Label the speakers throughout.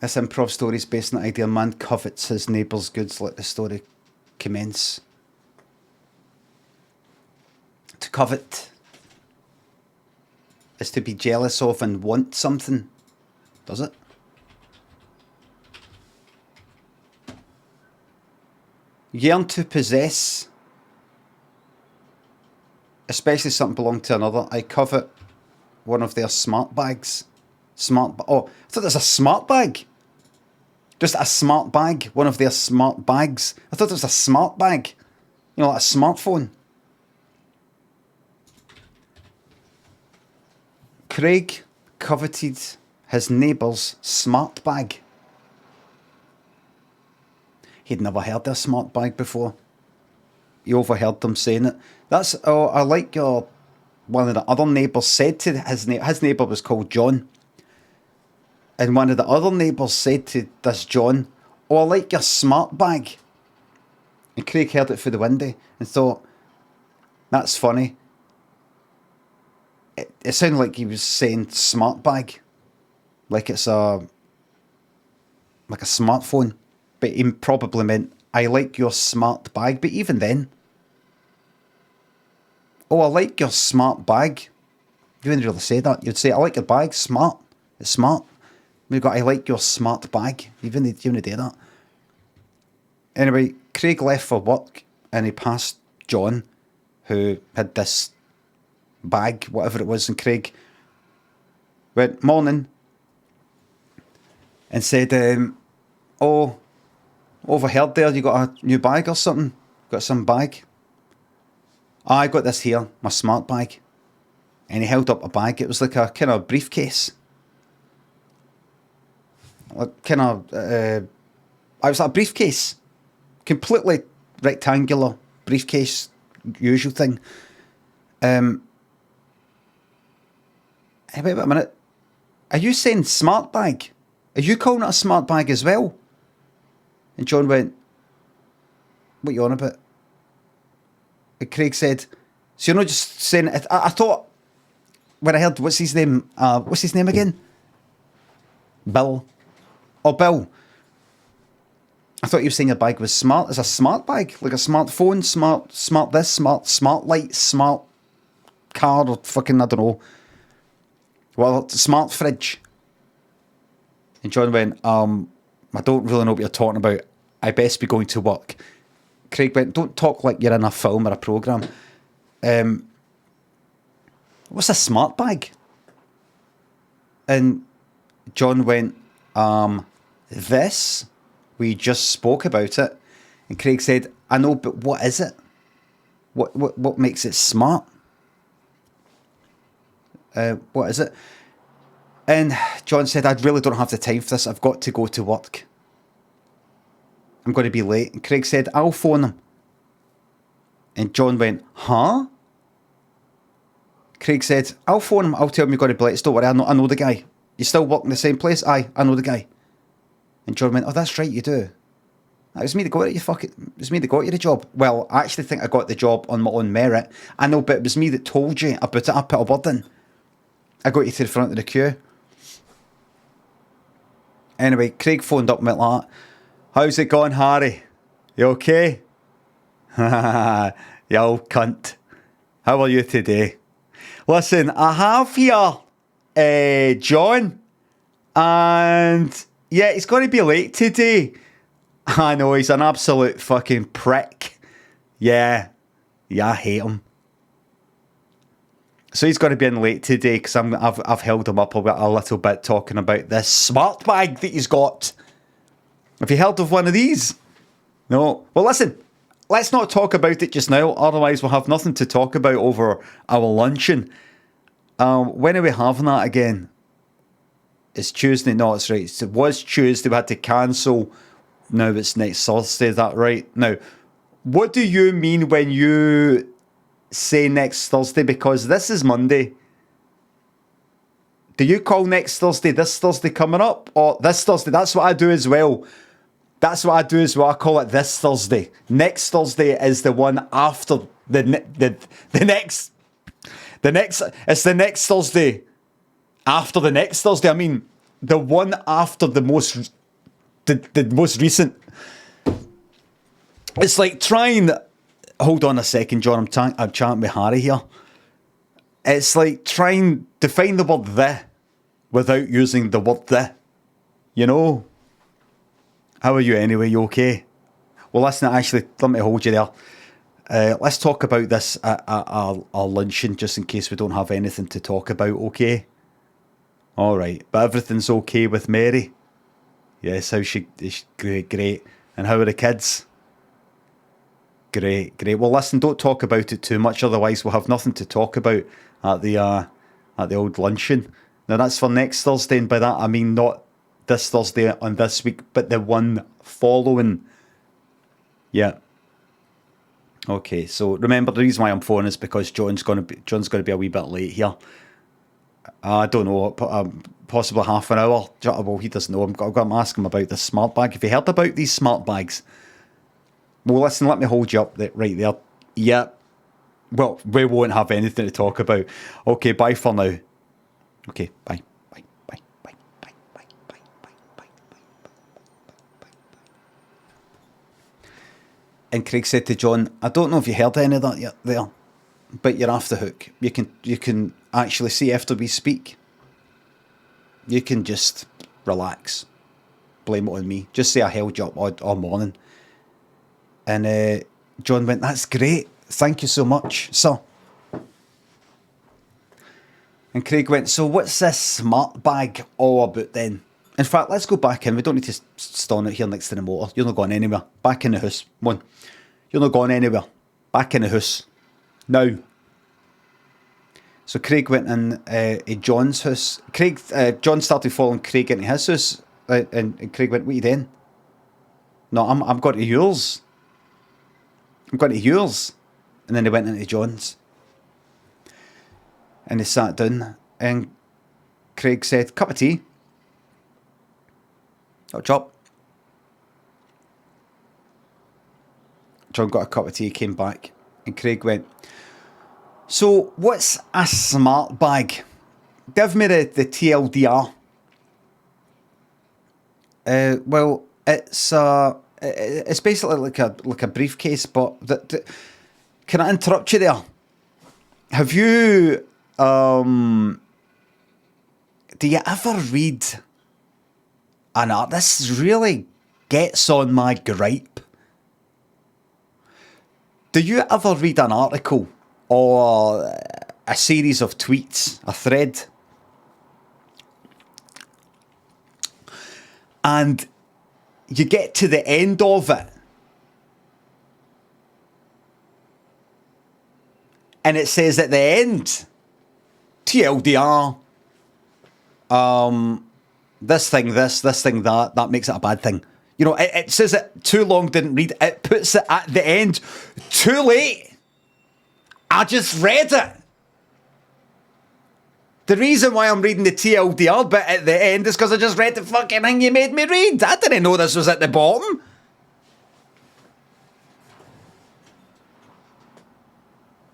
Speaker 1: This improv story is based on the idea a man covets his neighbour's goods. Let the story commence. To covet is to be jealous of and want something, does it? Yearn to possess, especially something belonging to another. I covet one of their smart bags. Oh, I thought it was a smart bag. Just a smart bag. One of their smart bags. I thought it was a smart bag. You know, like a smartphone. Craig coveted his neighbour's smart bag. He'd never heard of a smart bag before. He overheard them saying it. That's, oh, I like your, one of the other neighbours said to his neighbour was called John. And one of the other neighbours said to this John, oh, I like your smart bag. And Craig heard it through the window and thought, that's funny. It sounded like he was saying smart bag. Like it's like a smartphone. But he probably meant, I like your smart bag. But even then, oh, I like your smart bag. You wouldn't really say that. You'd say, I like your bag, smart. It's smart. We've got, I like your smart bag. You wouldn't do that. Anyway, Craig left for work and he passed John, who had this bag, whatever it was, and Craig went, morning, and said, oh, overheard there, you got a new bag or something? Got some bag? Oh, I got this here, my smart bag. And he held up a bag. It was like a kind of briefcase. Like kind of, it was like a briefcase. Completely rectangular briefcase, usual thing. Hey, wait a minute. Are you saying smart bag? Are you calling it a smart bag as well? And John went, what are you on about? And Craig said, so you're not just saying it. I thought, when I heard, what's his name again? Bill. Oh, Bill. I thought you were saying your bag was smart. It's a smart bag, like a smartphone, smart this, smart light, smart car, or fucking, I don't know. Well, smart fridge. And John went, I don't really know what you're talking about. I best be going to work. Craig went, don't talk like you're in a film or a programme. What's a smart bag? And John went, this? We just spoke about it. And Craig said, I know, but what is it? What makes it smart? What is it? And John said, I really don't have the time for this. I've got to go to work. I'm going to be late. And Craig said, I'll phone him. And John went, huh? Craig said, I'll phone him. I'll tell him you're going to be late. Don't worry, I know the guy. You still work in the same place? Aye, I know the guy. And John went, oh, that's right, you do. It was me that got it, it was me that got you the job. Well, I actually think I got the job on my own merit. I know, but it was me that told you about it. I put a word in. I got you to the front of the queue. Anyway, Craig phoned up and went like that. How's it going, Harry? You okay? You old cunt. How are you today? Listen, I have here John. And yeah, he's going to be late today. I know, he's an absolute fucking prick. Yeah, I hate him. So he's going to be in late today because I've held him up a little bit talking about this smart bag that he's got. Have you heard of one of these? No. Well, listen, let's not talk about it just now. Otherwise, we'll have nothing to talk about over our luncheon. When are we having that again? It's Tuesday. No, it's right. It was Tuesday. We had to cancel. Now it's next Thursday. Is that right? Now, what do you mean when you say next Thursday? Because this is Monday. Do you call next Thursday this Thursday coming up? Or this Thursday? That's what I do as well. That's what I do as well. I call it this Thursday. Next Thursday is the one after the next. It's the next Thursday after the next Thursday. I mean, the one after the most recent. It's like trying. Hold on a second, John. I'm chatting with Harry here. It's like trying to find the word "the" without using the word "the." You know. How are you anyway? You okay? Well, listen. Actually, let me hold you there. Let's talk about this at our luncheon, just in case we don't have anything to talk about. Okay. All right, but everything's okay with Mary. Yes, how's she? Is she great. And how are the kids? Great. Well, listen, don't talk about it too much, otherwise we'll have nothing to talk about at the old luncheon. Now that's for next Thursday, and by that I mean not this Thursday on this week, but the one following. Yeah. Okay. So remember, the reason why I'm phoning is because John's going to be a wee bit late here. I don't know, possibly half an hour. Well, he doesn't know. I'm going to ask him about this smart bag. Have you heard about these smart bags? Well, listen, let me hold you up right there. Yeah. Well, we won't have anything to talk about. Okay, bye for now. Okay, bye. And Craig said to John, I don't know if you heard any of that yet there, but you're off the hook. You can actually see after we speak. You can just relax. Blame it on me. Just say I held you up all morning. And John went, that's great. Thank you so much, sir. And Craig went, so what's this smart bag all about then? In fact, let's go back in. We don't need to stand out here next to the motor. You're not going anywhere. Back in the house. Come on. You're not going anywhere. Back in the house. Now. So Craig went in John's house. John started following Craig into his house. And Craig went, what are you doing? No, I'm going to yours. I'm going to yours. And then they went into John's. And they sat down. And Craig said, cup of tea. Oh, chop. John got a cup of tea, came back. And Craig went, so what's a smart bag? Give me the TLDR. Well, it's basically like a briefcase, but can I interrupt you there? Have you do you ever read an art? This really gets on my gripe. Do you ever read an article or a series of tweets, a thread, and you get to the end of it and it says at the end, TLDR, this thing that makes it a bad thing. You know, it says it too long, didn't read. It puts it at the end. Too late. I just read it. The reason why I'm reading the TLDR bit at the end is because I just read the fucking thing you made me read. I didn't know this was at the bottom.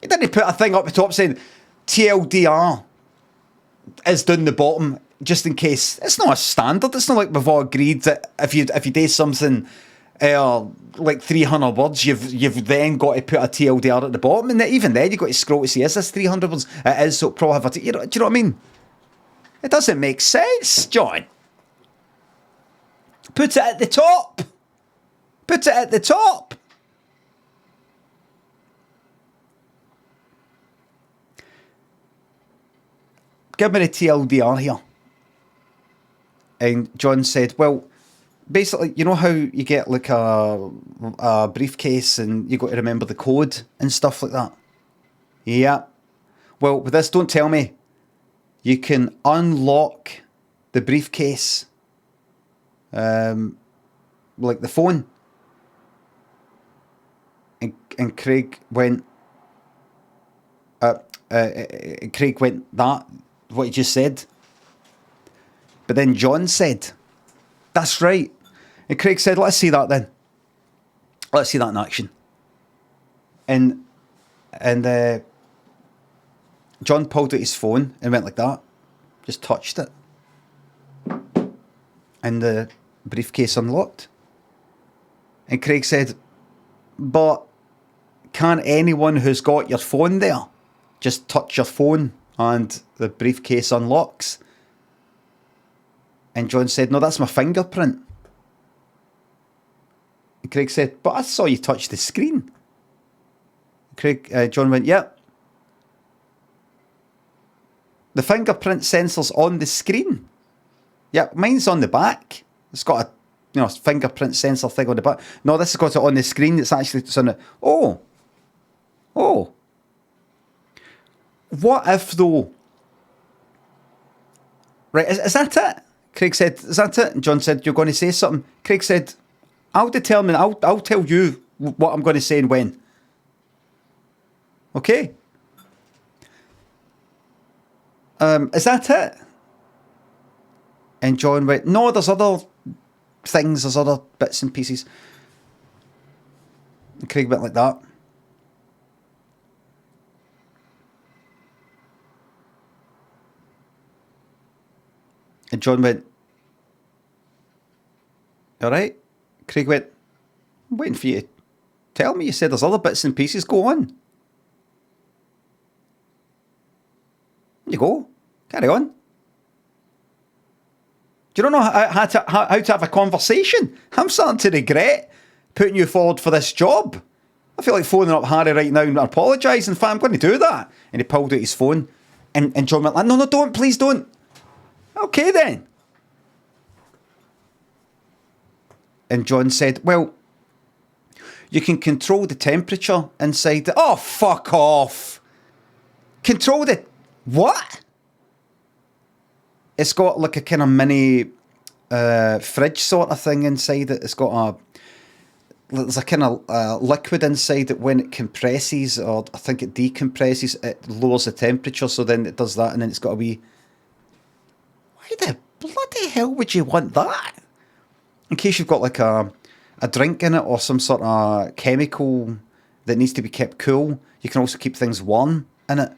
Speaker 1: You didn't put a thing up the top saying TLDR is down the bottom. Just in case. It's not a standard. It's not like we've all agreed that if you do something like 300 words, you've then got to put a TLDR at the bottom, and even then you've got to scroll to see, is this 300 words? It is, so probably have a do you know what I mean? It doesn't make sense, John. Put it at the top. Put it at the top. Give me the TLDR here. And John said, well, basically, you know how you get like a briefcase and you got to remember the code and stuff like that? Yeah. Well, with this, don't tell me. You can unlock the briefcase, like the phone. And Craig went, that, what you just said. But then John said, that's right. And Craig said, let's see that then. Let's see that in action. And John pulled out his phone and went like that. Just touched it. and the briefcase unlocked. And Craig said, but can anyone who's got your phone there just touch your phone and the briefcase unlocks? And John said, no, that's my fingerprint. And Craig said, but I saw you touch the screen. John went, yeah. The fingerprint sensor's on the screen. Yeah, mine's on the back. It's got a fingerprint sensor thing on the back. No, this has got it on the screen. It's on the... Oh. What if, though... Right, is that it? Craig said, is that it? And John said, you're going to say something? Craig said, I'll tell you what I'm going to say and when. Okay? Is that it? And John went, no, there's other things, there's other bits and pieces. And Craig went like that. And John went, all right? Craig went, I'm waiting for you to tell me. You said there's other bits and pieces. Go on. You go. Carry on. Do you not know how to have a conversation? I'm starting to regret putting you forward for this job. I feel like phoning up Harry right now and apologising. In fact, I'm going to do that. And he pulled out his phone. And John went like, no, don't. Please don't. Okay, then. And John said, well, you can control the temperature inside the... Oh, fuck off. Control the... What? It's got like a kind of mini fridge sort of thing inside it. It's got there's a kind of liquid inside it. When it compresses, or I think it decompresses, it lowers the temperature, so then it does that, and then it's got a wee... Why the bloody hell would you want that? In case you've got like a drink in it or some sort of chemical that needs to be kept cool. You can also keep things warm in it.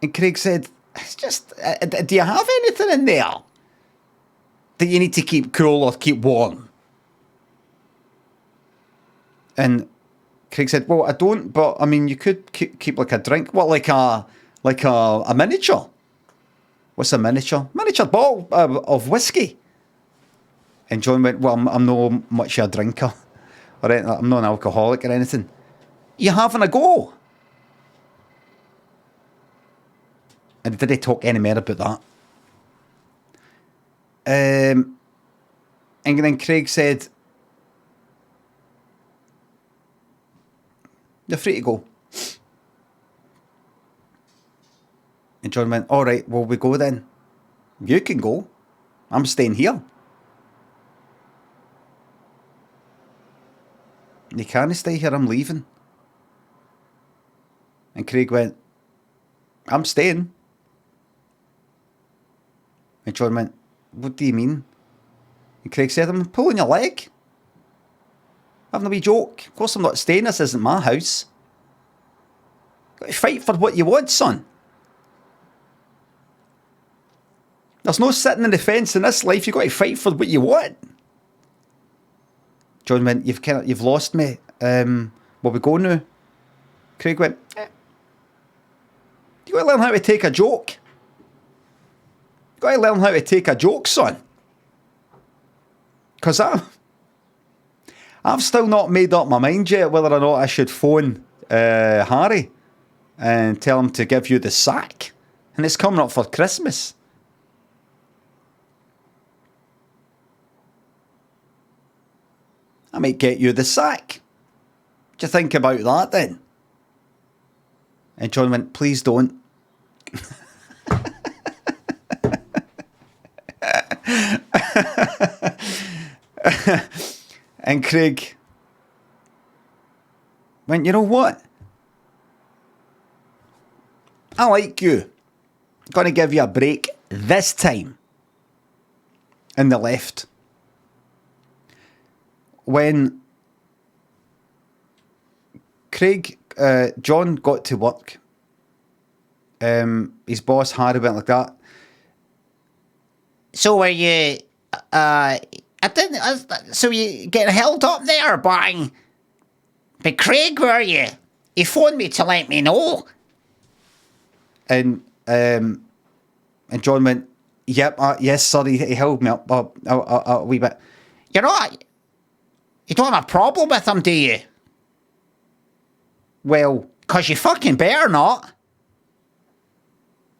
Speaker 1: And Craig said, it's just, do you have anything in there that you need to keep cool or keep warm? And Craig said, well, I don't, but I mean, you could keep like a drink. What, like a miniature? What's a miniature? Miniature bottle of whiskey. And John went, well, I'm no much a drinker. Or anything. I'm not an alcoholic or anything. You having a go? And did they talk any more about that? And then Craig said, you're free to go. And John went, all right, well, we go then. You can go. I'm staying here. You can't stay here, I'm leaving. And Craig went, I'm staying. And John went, what do you mean? And Craig said, I'm pulling your leg. Having a wee joke. Of course I'm not staying, this isn't my house. Got to fight for what you want, son. There's no sitting in the fence in this life, you've got to fight for what you want. John went, you've lost me. Will we go now? Craig went, you got to learn how to take a joke. You got to learn how to take a joke, son. Because I've still not made up my mind yet whether or not I should phone Harry and tell him to give you the sack. And it's coming up for Christmas. I might get you the sack. What do you think about that then? And John went, please don't. And Craig went, you know what? I like you. I'm going to give you a break this time. And they left. When John got to work, his boss Harry went like that.
Speaker 2: So were you, I didn't, so you getting held up there by Craig, were you? He phoned me to let me know.
Speaker 1: And John went, yep, yes, sorry, he held me up a wee bit.
Speaker 2: You know, you don't have a problem with him, do you?
Speaker 1: Well,
Speaker 2: 'Cause you fucking better not.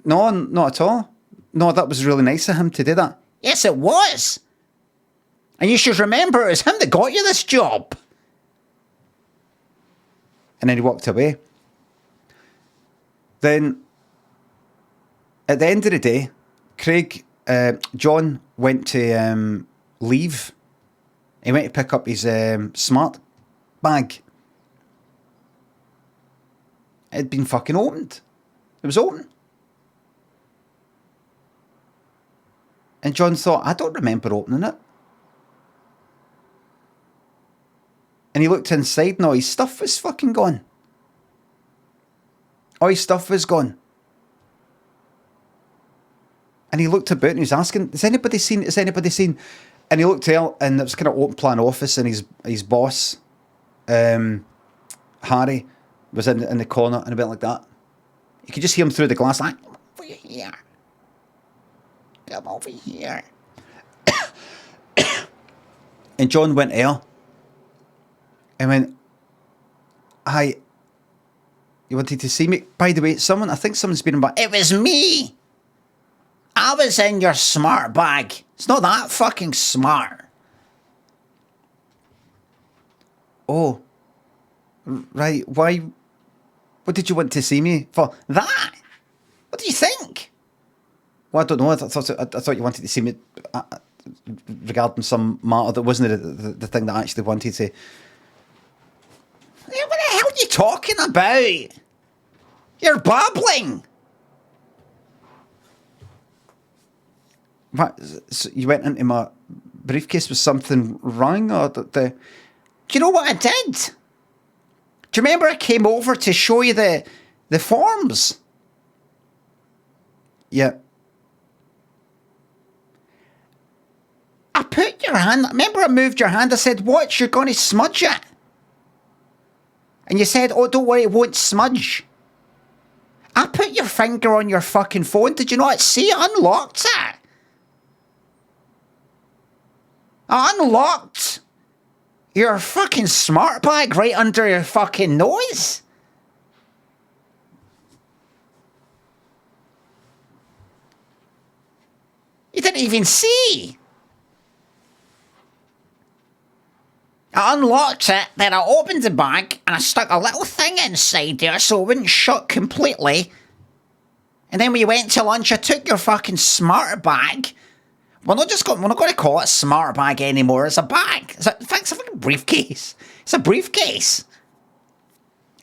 Speaker 1: no, not at all. No, that was really nice of him to do that.
Speaker 2: Yes, it was. And you should remember it was him that got you this job.
Speaker 1: And then he walked away. Then, at the end of the day, John went to leave. He went to pick up his smart bag. It had been fucking opened. It was open. And John thought, I don't remember opening it. And he looked inside and all his stuff was fucking gone. All his stuff was gone. And he looked about and he was asking, has anybody seen? Has anybody seen? And he looked out and it was kind of open plan office and his boss, Harvey, was in the corner and a bit like that. You could just hear him through the glass like,
Speaker 2: Come over here. Come over here.
Speaker 1: and John went there and went, hi, you wanted to see me? By the way, I think someone's been about.
Speaker 2: It was me. I was in your smart bag. It's not that fucking smart.
Speaker 1: Oh, right, why? What did you want to see me for?
Speaker 2: That? What do you think?
Speaker 1: Well, I don't know. I thought you wanted to see me regarding some matter that wasn't the thing that I actually wanted to.
Speaker 2: What the hell are you talking about? You're babbling.
Speaker 1: What? So you went into my briefcase with something wrong, or the?
Speaker 2: Do you know what I did? Do you remember I came over to show you the forms?
Speaker 1: Yeah.
Speaker 2: I put your hand. Remember I moved your hand. I said, "Watch, you're going to smudge it." And you said, "Oh, don't worry, it won't smudge." I put your finger on your fucking phone. Did you not see? I unlocked it. I unlocked your fucking smart bag right under your fucking nose. You didn't even see. I unlocked it, then I opened the bag and I stuck a little thing inside there so it wouldn't shut completely. And then when you went to lunch, I took your fucking smart bag. We're not going to call it a smart bag anymore. It's a bag. In fact, it's a fucking briefcase. It's a briefcase.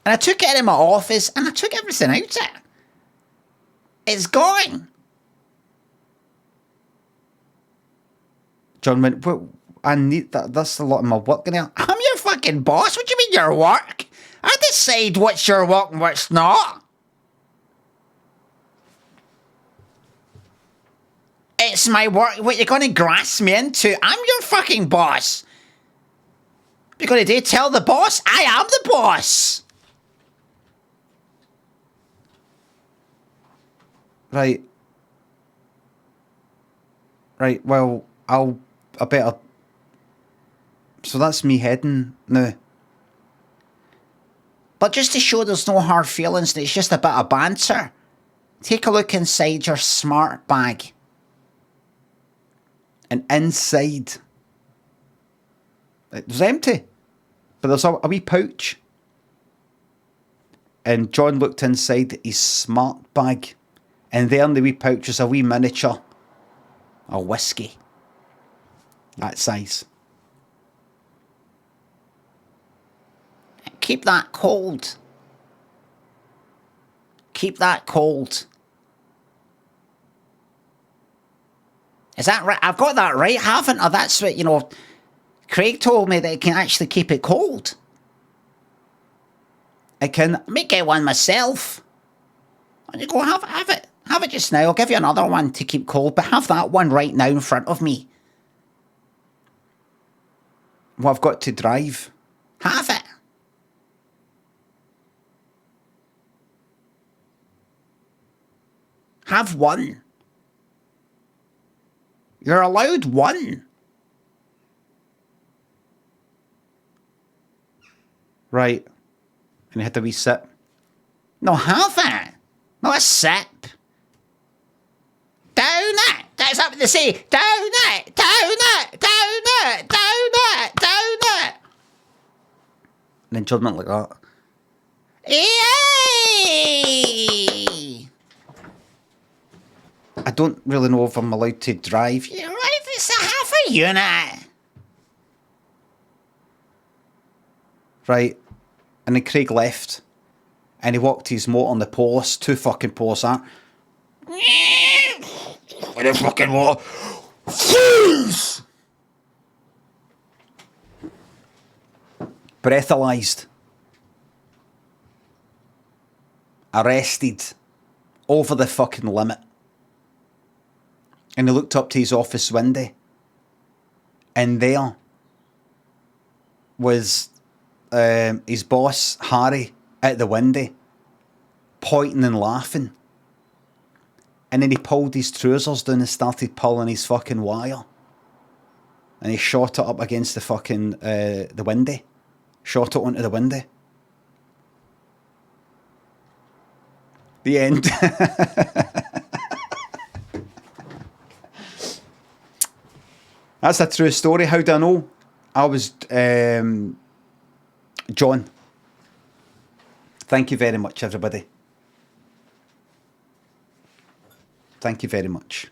Speaker 2: And I took it in my office and I took everything out of it. It's gone.
Speaker 1: John went, well, I need that. That's a lot of my work in there.
Speaker 2: I'm your fucking boss. What do you mean your work? I decide what's your work and what's not. It's my work. What, you're going to grasp me into? I'm your fucking boss. What you going to do? Tell the boss I am the boss.
Speaker 1: Right. Right, well, I better. So that's me heading now.
Speaker 2: But just to show there's no hard feelings, it's just a bit of banter. Take a look inside your smart bag.
Speaker 1: And inside, it was empty. But there's a wee pouch. And John looked inside his smart bag. And there in the wee pouch is a wee miniature of whiskey. That size.
Speaker 2: Keep that cold. Keep that cold. Is that right? I've got that right, haven't I? That's what, Craig told me that it can actually keep it cold.
Speaker 1: I can.
Speaker 2: I may get one myself. Why don't you go have it? Have it just now. I'll give you another one to keep cold, but have that one right now in front of me.
Speaker 1: Well, I've got to drive.
Speaker 2: Have it. Have one. You're allowed one.
Speaker 1: Right. And you had a wee sip.
Speaker 2: No, have it. Not a sip. Down it. That's what they say. Down it. Down it. Down it. Down it. Down it.
Speaker 1: And then John went like that.
Speaker 2: Yay!
Speaker 1: I don't really know if I'm allowed to drive.
Speaker 2: You're right. It's a half a unit.
Speaker 1: Right. And then Craig left. And he walked his motor on the post. 2 fucking posts out.
Speaker 2: With a fucking what? Freeze!
Speaker 1: Breathalyzed. Arrested. Over the fucking limit. And he looked up to his office window. And there was his boss, Harvey, at the window, pointing and laughing. And then he pulled his trousers down and started pulling his fucking wire. And he shot it up against the fucking, the window. Shot it onto the window. The end. That's a true story. How do I know? I was John. Thank you very much, everybody. Thank you very much.